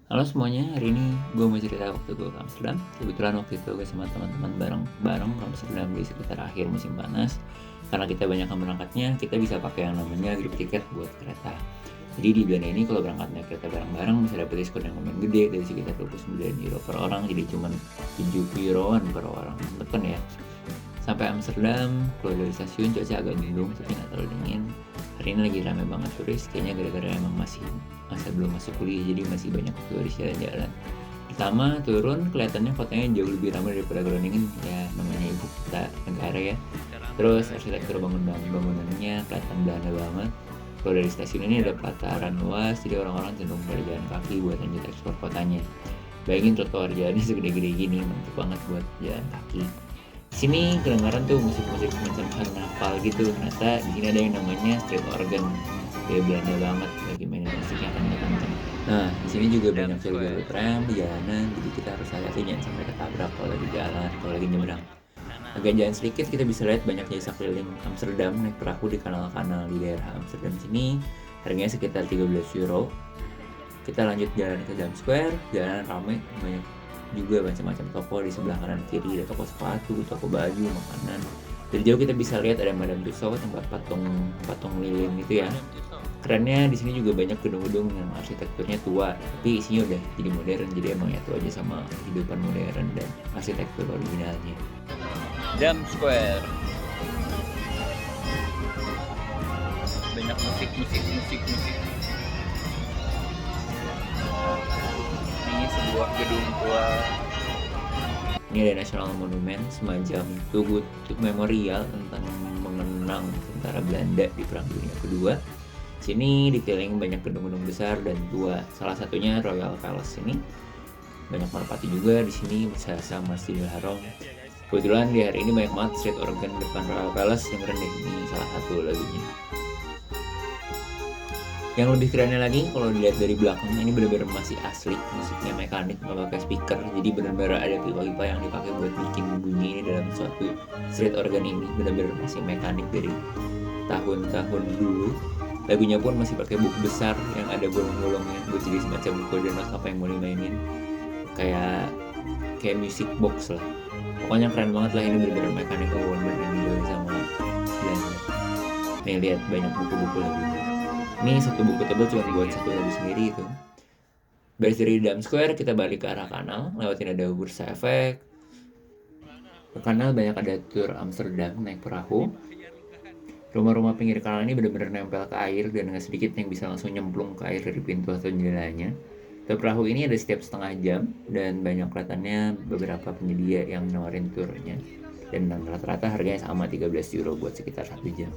Halo semuanya, hari ini gue mau cerita waktu gue ke Amsterdam. Kebetulan waktu itu gue sama teman-teman bareng ke Amsterdam di sekitar akhir musim panas. Karena kita banyak yang berangkatnya, kita bisa pakai yang namanya grip ticket buat kereta. Jadi di Belanda ini kalau berangkat naik kereta bareng-bareng bisa dapat diskon yang lumayan gede dari sekitar 29 euro per orang, jadi cuma 7 euroan per orang. Tekan ya. Sampai Amsterdam, keluar dari stasiun cuaca agak mendung tapi nggak terlalu dingin. Hari ini lagi ramai banget turis, kayaknya gara-gara emang masih masa belum masuk kuliah jadi masih banyak turis jalan-jalan. Pertama turun kelihatannya kotanya jauh lebih ramai daripada Groningen, ya namanya ibu kota negara ya. Terus arsitektur bangunannya kelihatan Belanda banget. Kalau dari stasiun ini ada pelataran luas, jadi orang-orang cenderung berjalan kaki buat lanjut eksplor kotanya. Bayangin trotoar jalannya segede-gede gini, mantap banget buat jalan kaki. Di sini kedengaran tuh musik-musik semacam karnaval gitu. Ternyata di sini ada yang namanya street organ. Kayak Belanda banget, lagi mainin musiknya kenceng-kenceng. Nah, di sini juga banyak jalur tram di jalanan, jadi kita harus hati-hati jangan sampai ketabrak kalau lagi jalan, kalau lagi nyebrang. Agak jalan sedikit kita bisa lihat banyak desa keliling Amsterdam naik perahu di kanal-kanal di daerah Amsterdam sini. Harganya sekitar 13 euro. Kita lanjut jalan ke Dam Square, jalanan ramai, banyak juga macam-macam toko di sebelah kanan kiri, ada toko sepatu, toko baju, makanan. Dari jauh kita bisa lihat ada Madame Tussauds, tempat patung lilin gitu ya. Kerennya di sini juga banyak gedung-gedung yang arsitekturnya tua, tapi isinya udah jadi modern, jadi emang ya itu aja sama kehidupan modern dan arsitektur originalnya. Dam Square. Banyak musik. Ini sebuah gedung tua. Ini ada National Monument, semacam tuguk memorial tentang mengenang tentara Belanda di Perang Dunia Kedua. Sini dikelilingi banyak gedung-gedung besar dan tua. Salah satunya Royal Palace ini. Banyak merpati juga di sini bersama Masjidil Haram. Kebetulan di hari ini banyak banget street organ depan Royal Palace, yang keren deh, ini salah satu lagunya. Yang lebih kerennya lagi kalau dilihat dari belakang, ini benar-benar masih asli, musiknya mekanik, nggak pakai speaker. Jadi benar-benar ada pipa-pipa yang dipakai buat bikin bunyi ini dalam suatu street organ ini, benar-benar masih mekanik dari tahun-tahun dulu. Lagunya pun masih pakai book besar yang ada bolong-bolongnya buat jadi semacam kode not apa yang mau dimainin, kayak music box lah. Pokoknya keren banget lah, ini benar-benar mechanical wonder yang dijual sama Belanda. Nih lihat banyak buku-buku lagunya. Ini satu buku tebal cuma buat satu lagu sendiri itu. Beres dari Dam Square kita balik ke arah kanal, lewatin ada Bursa Efek. Ke kanal banyak ada tour Amsterdam naik perahu. Rumah-rumah pinggir kanal ini benar-benar nempel ke air dan nggak sedikit yang bisa langsung nyemplung ke air dari pintu atau jendelanya. Tour perahu ini ada setiap setengah jam dan banyak kelihatannya beberapa penyedia yang nawarin turnya. Dan rata-rata harganya sama 13 euro buat sekitar 1 jam.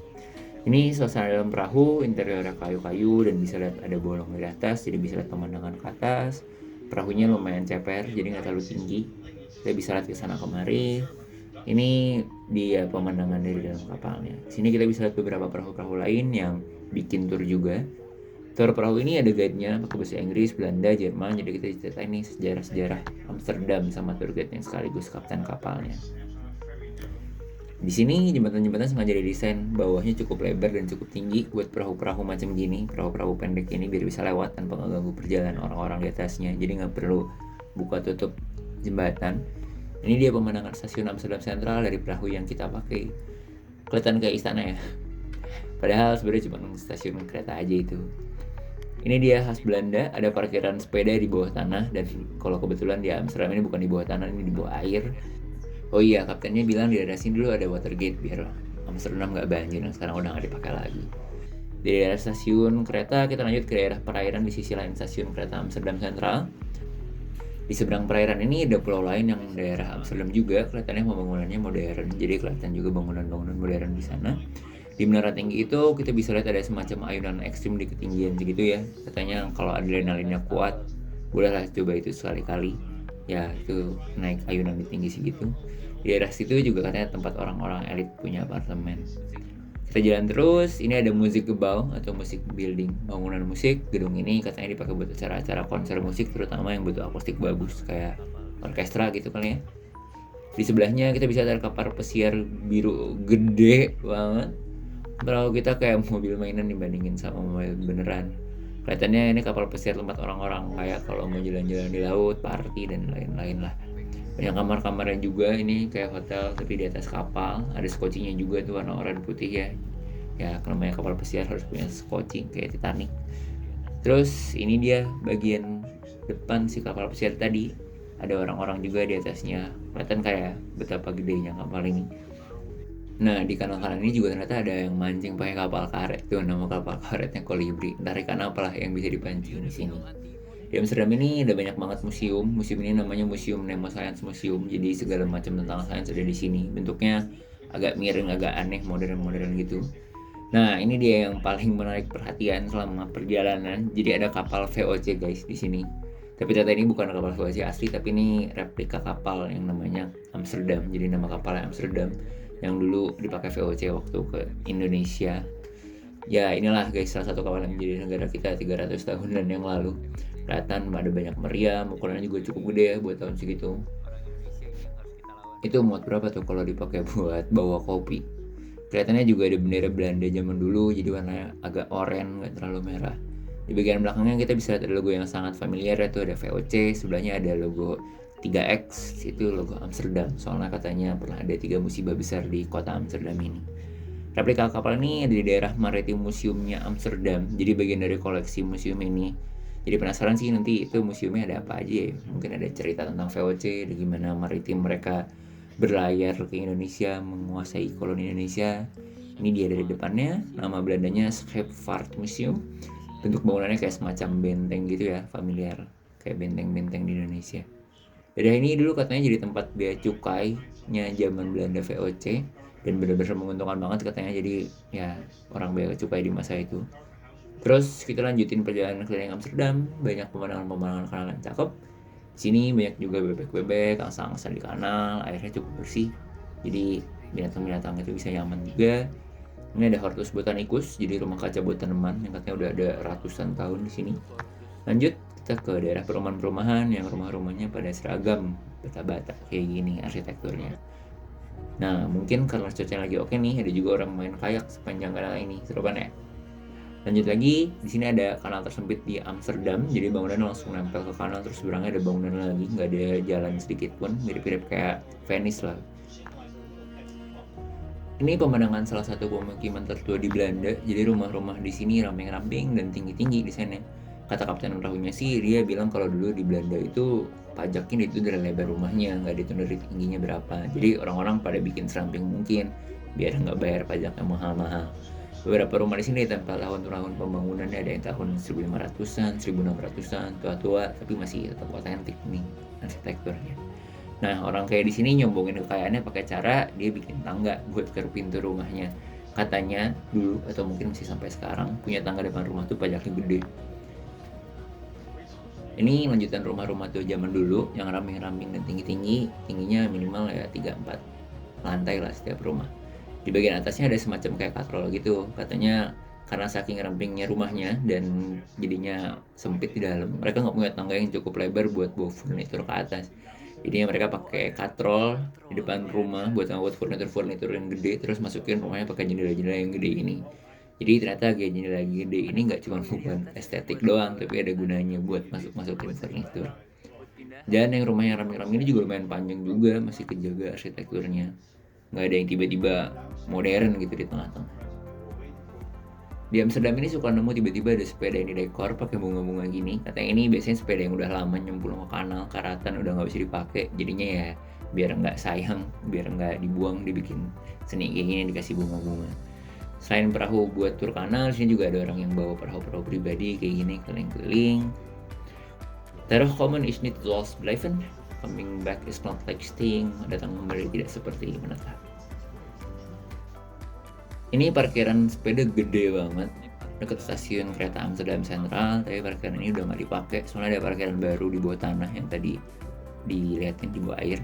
Ini suasana dalam perahu, interiornya kayu-kayu dan bisa lihat ada bolong dari atas, jadi bisa lihat pemandangan ke atas. Perahunya lumayan ceper, jadi nggak terlalu tinggi. Kita bisa lihat ke sana kemari. Ini dia pemandangan dari dalam kapalnya. Sini kita bisa lihat beberapa perahu-perahu lain yang bikin tur juga. Tur perahu ini ada guide-nya pakai bahasa Inggris, Belanda, Jerman. Jadi kita ceritain nih sejarah-sejarah Amsterdam sama tour guide yang sekaligus kapten kapalnya. Di sini jembatan-jembatan sengaja didesain bawahnya cukup lebar dan cukup tinggi buat perahu-perahu macam gini, perahu-perahu pendek ini biar bisa lewat tanpa mengganggu perjalanan orang-orang di atasnya. Jadi nggak perlu buka tutup jembatan. Ini dia pemandangan stasiun Amsterdam Central dari perahu yang kita pakai. Kelihatan kayak istana ya. Padahal sebenarnya cuma stasiun kereta aja itu. Ini dia khas Belanda, ada parkiran sepeda di bawah tanah, dan kalau kebetulan di Amsterdam ini bukan di bawah tanah, ini di bawah air. Oh iya, kaptennya bilang di daerah sini dulu ada watergate biar Amsterdam nggak banjir, yang sekarang udah nggak dipakai lagi. Di daerah stasiun kereta kita lanjut ke daerah perairan di sisi lain stasiun kereta Amsterdam Central. Di seberang perairan ini ada pulau lain yang daerah Amsterdam juga, kelihatannya pembangunannya modern, jadi kelihatan juga bangunan-bangunan modern di sana. Di menara tinggi itu kita bisa lihat ada semacam ayunan ekstrim di ketinggian segitu ya. Katanya kalau adrenalinnya kuat, bolehlah coba itu sekali-kali. Ya itu naik ayunan di tinggi segitu. Di daerah situ juga katanya tempat orang-orang elit punya apartemen. Kita jalan terus, ini ada Musikgebouw atau musik building, bangunan musik. Gedung ini katanya dipakai buat acara-acara konser musik, terutama yang butuh akustik bagus kayak orkestra gitu kali ya. Di sebelahnya kita bisa lihat kapal pesiar biru gede banget. Kalau kita kayak mobil mainan dibandingin sama mobil beneran. Kelihatannya ini kapal pesiar tempat orang-orang kayak kalau mau jalan-jalan di laut, party dan lain-lain lah. Banyak kamar-kamarnya juga, ini kayak hotel tapi di atas kapal. Ada skocinya juga tuh warna oranye putih ya. Ya kalau namanya kapal pesiar harus punya skoci kayak Titanic. Terus ini dia bagian depan si kapal pesiar tadi. Ada orang-orang juga di atasnya. Kelihatan kayak betapa gedenya kapal ini. Nah di kanan-kanan ini juga ternyata ada yang mancing pakai kapal karet. Tuh nama kapal karetnya Kolibri. Entah ikan apalah yang bisa dipancing di sini. Di Amsterdam ini ada banyak banget museum. Museum ini namanya Museum Nemo Science Museum. Jadi segala macam tentang sains ada di sini. Bentuknya agak miring, agak aneh, modern-modern gitu. Nah ini dia yang paling menarik perhatian selama perjalanan. Jadi ada kapal VOC guys di sini. Tapi ternyata ini bukan kapal VOC asli, tapi ini replika kapal yang namanya Amsterdam. Jadi nama kapalnya Amsterdam yang dulu dipakai VOC waktu ke Indonesia. Ya inilah guys salah satu kapal yang menjadi negara kita 300 tahunan yang lalu. Kelihatan ada banyak meriam, ukurannya juga cukup gede ya buat tahun segitu. Itu muat berapa tuh kalau dipakai buat bawa kopi? Kelihatannya juga ada bendera Belanda zaman dulu, jadi warnanya agak oranye, nggak terlalu merah. Di bagian belakangnya kita bisa lihat ada logo yang sangat familiar, yaitu ada VOC, sebelahnya ada logo 3X, itu logo Amsterdam. Soalnya katanya pernah ada 3 musibah besar di kota Amsterdam ini. Replika kapal ini ada di daerah Maritim Museumnya Amsterdam, jadi bagian dari koleksi museum ini. Jadi penasaran sih nanti itu museumnya ada apa aja ya. Mungkin ada cerita tentang VOC, ada gimana maritim mereka berlayar ke Indonesia, menguasai koloni Indonesia. Ini dia dari depannya, nama Belandanya Scheepvaartmuseum. Bentuk bangunannya kayak semacam benteng gitu ya, familiar kayak benteng-benteng di Indonesia. Daerah ini dulu katanya jadi tempat bea cukainya zaman Belanda VOC dan benar-benar menguntungkan banget katanya, jadi ya orang bea cukai di masa itu. Terus kita lanjutin perjalanan keliling Amsterdam, banyak pemandangan-pemandangan kanal yang cakep. Di sini banyak juga bebek-bebek, angsa-angsa di kanal, airnya cukup bersih. Jadi binatang-binatang itu bisa nyaman juga. Ini ada Hortus Botanicus, jadi rumah kaca buat tanaman yang katanya udah ada ratusan tahun di sini. Lanjut kita ke daerah perumahan-perumahan yang rumah-rumahnya pada seragam bata-bata kayak gini arsitekturnya. Nah mungkin karena cuaca lagi oke nih, ada juga orang main kayak sepanjang kanal ini, seru kan ya? Lanjut lagi, di sini ada kanal tersempit di Amsterdam, jadi bangunan langsung nempel ke kanal, terus seberangnya ada bangunan lagi, nggak ada jalan sedikit pun, mirip-mirip kayak Venice lah. Ini pemandangan salah satu pemukiman tertua di Belanda. Jadi rumah-rumah di sini ramping-ramping dan tinggi-tinggi di sana. Kata kapten perahunya sih, dia bilang kalau dulu di Belanda itu pajaknya itu dari lebar rumahnya, nggak dihitung dari tingginya berapa. Jadi orang-orang pada bikin seramping mungkin biar nggak bayar pajak yang mahal-mahal. Beberapa rumah di sini ditempel tahun-tahun pembangunannya, ada yang tahun 1500-an, 1600-an, tua-tua, tapi masih tetap otentik nih arsitekturnya. Nah, orang kayak di sini nyombongin kekayaannya pakai cara dia bikin tangga buat ke pintu rumahnya. Katanya dulu atau mungkin masih sampai sekarang punya tangga depan rumah tuh pajaknya gede. Ini lanjutan rumah-rumah tuh zaman dulu yang ramping-ramping dan tinggi-tinggi, tingginya minimal ya 3-4 lantai lah setiap rumah. Di bagian atasnya ada semacam kayak katrol gitu. Katanya karena saking rampingnya rumahnya dan jadinya sempit di dalam, mereka nggak punya tangga yang cukup lebar buat bawa furnitur ke atas. Jadinya mereka pakai katrol di depan rumah buat ngangkut furnitur yang gede, terus masukin rumahnya pakai jendela-jendela yang gede ini. Jadi ternyata kayak jendela gede ini nggak cuma bukan estetik doang, tapi ada gunanya buat masukin furnitur. Dan yang rumah yang rame-rame ini juga lumayan panjang juga, masih kejaga arsitekturnya. Nggak ada yang tiba-tiba modern gitu di tengah-tengah. Di Amsterdam ini suka nemu tiba-tiba ada sepeda yang didekor pakai bunga-bunga gini. Katanya ini biasanya sepeda yang udah lama nyemplung ke kanal, karatan udah nggak bisa dipakai. Jadinya ya biar nggak sayang, biar nggak dibuang, dibikin seni kayak gini, dikasih bunga-bunga. Selain perahu buat tur kanal, sini juga ada orang yang bawa perahu-perahu pribadi kayak gini keliling-keliling. Terugkomen is niet zoals blijven, coming back is not like staying. Datang kembali tidak seperti menetap. Ini parkiran sepeda gede banget dekat stasiun kereta Amsterdam Central, tapi parkiran ini udah nggak dipakai soalnya ada parkiran baru di bawah tanah yang tadi dilihatin di bawah air,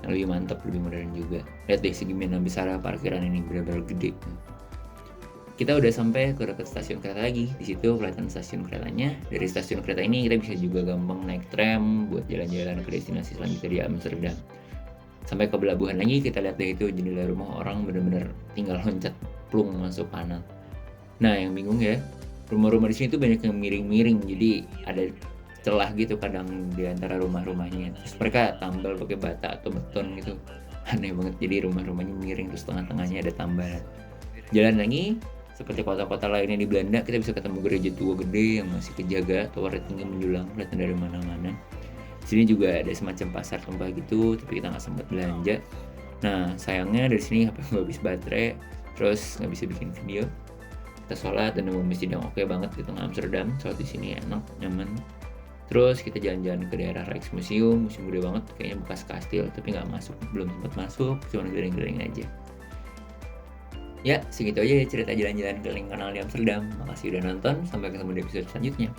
yang lebih mantap, lebih modern juga. Lihat deh segimana besar parkiran ini, benar-benar gede. kita udah sampai ke dekat stasiun kereta lagi. Di situ kelihatan stasiun keretanya. Dari stasiun kereta ini kita bisa juga gampang naik tram buat jalan-jalan ke destinasi selanjutnya di Amsterdam. Sampai ke pelabuhan lagi, kita lihat deh itu jendela rumah orang bener-bener tinggal loncat plung masuk kanal. Nah yang bingung ya, rumah-rumah di sini tuh banyak yang miring-miring, jadi ada celah gitu kadang di antara rumah-rumahnya. Terus mereka tambal pakai bata atau beton gitu. Aneh banget, jadi rumah-rumahnya miring, terus tengah-tengahnya ada tambalan. Jalan lagi, seperti kota-kota lainnya di Belanda, kita bisa ketemu gereja tua gede yang masih kejaga, towernya tinggi menjulang, kelihatan dari mana-mana. Di sini juga ada semacam pasar tumpah gitu, tapi kita nggak sempat belanja. Nah, sayangnya dari sini HP gue habis baterai, terus nggak bisa bikin video. Kita sholat dan nemu masjid yang oke banget di tengah Amsterdam. Sholat di sini enak, nyaman. Terus kita jalan-jalan ke daerah Rijksmuseum, museum gede banget, kayaknya bekas kastil, tapi nggak masuk, belum sempat masuk, cuma keliling-keliling aja. Ya, segitu aja ya cerita jalan-jalan keliling kanal di Amsterdam. Makasih udah nonton, sampai ketemu di episode selanjutnya.